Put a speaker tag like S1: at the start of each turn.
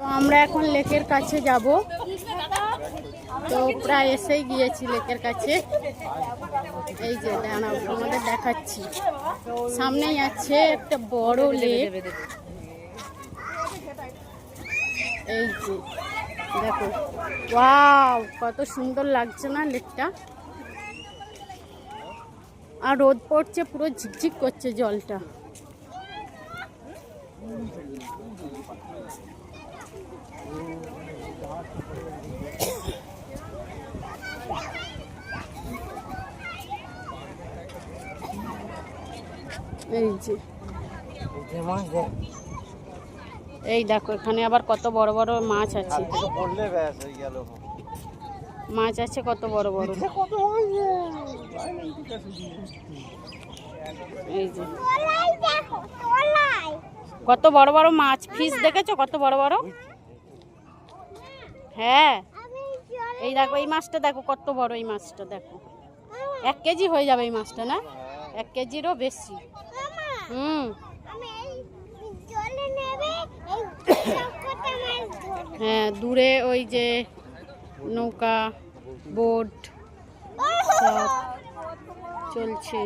S1: তো আমরা এখন লেকের কাছে যাব। তো প্রায় এসেই গিয়েছি লেকের কাছে। এই যে দাঁড়াও তোমাদের দেখাচ্ছি, সামনেই আছে একটা বড় লেক। এই যে দেখো, ওয়াও কত সুন্দর লাগছে না লেকটা। আর রোদ পড়ছে, পুরো ঝিকঝিক করছে জলটা। এই যে এই দেখো, এখানে আবার কত বড় বড় মাছ আছে। মাছ আছে কত বড় বড়। এই যে কত বড় বড় মাছ, ফিশ দেখেছো কত বড় বড়? হ্যাঁ, এই দেখো এই মাছটা দেখো কত বড়। এই মাছটা দেখো 1 কেজি হয়ে যাবে এই মাছটা, না 1 কেজিরও বেশি। হ্যাঁ, দূরে ওই যে নৌকা বোট সব চলছে।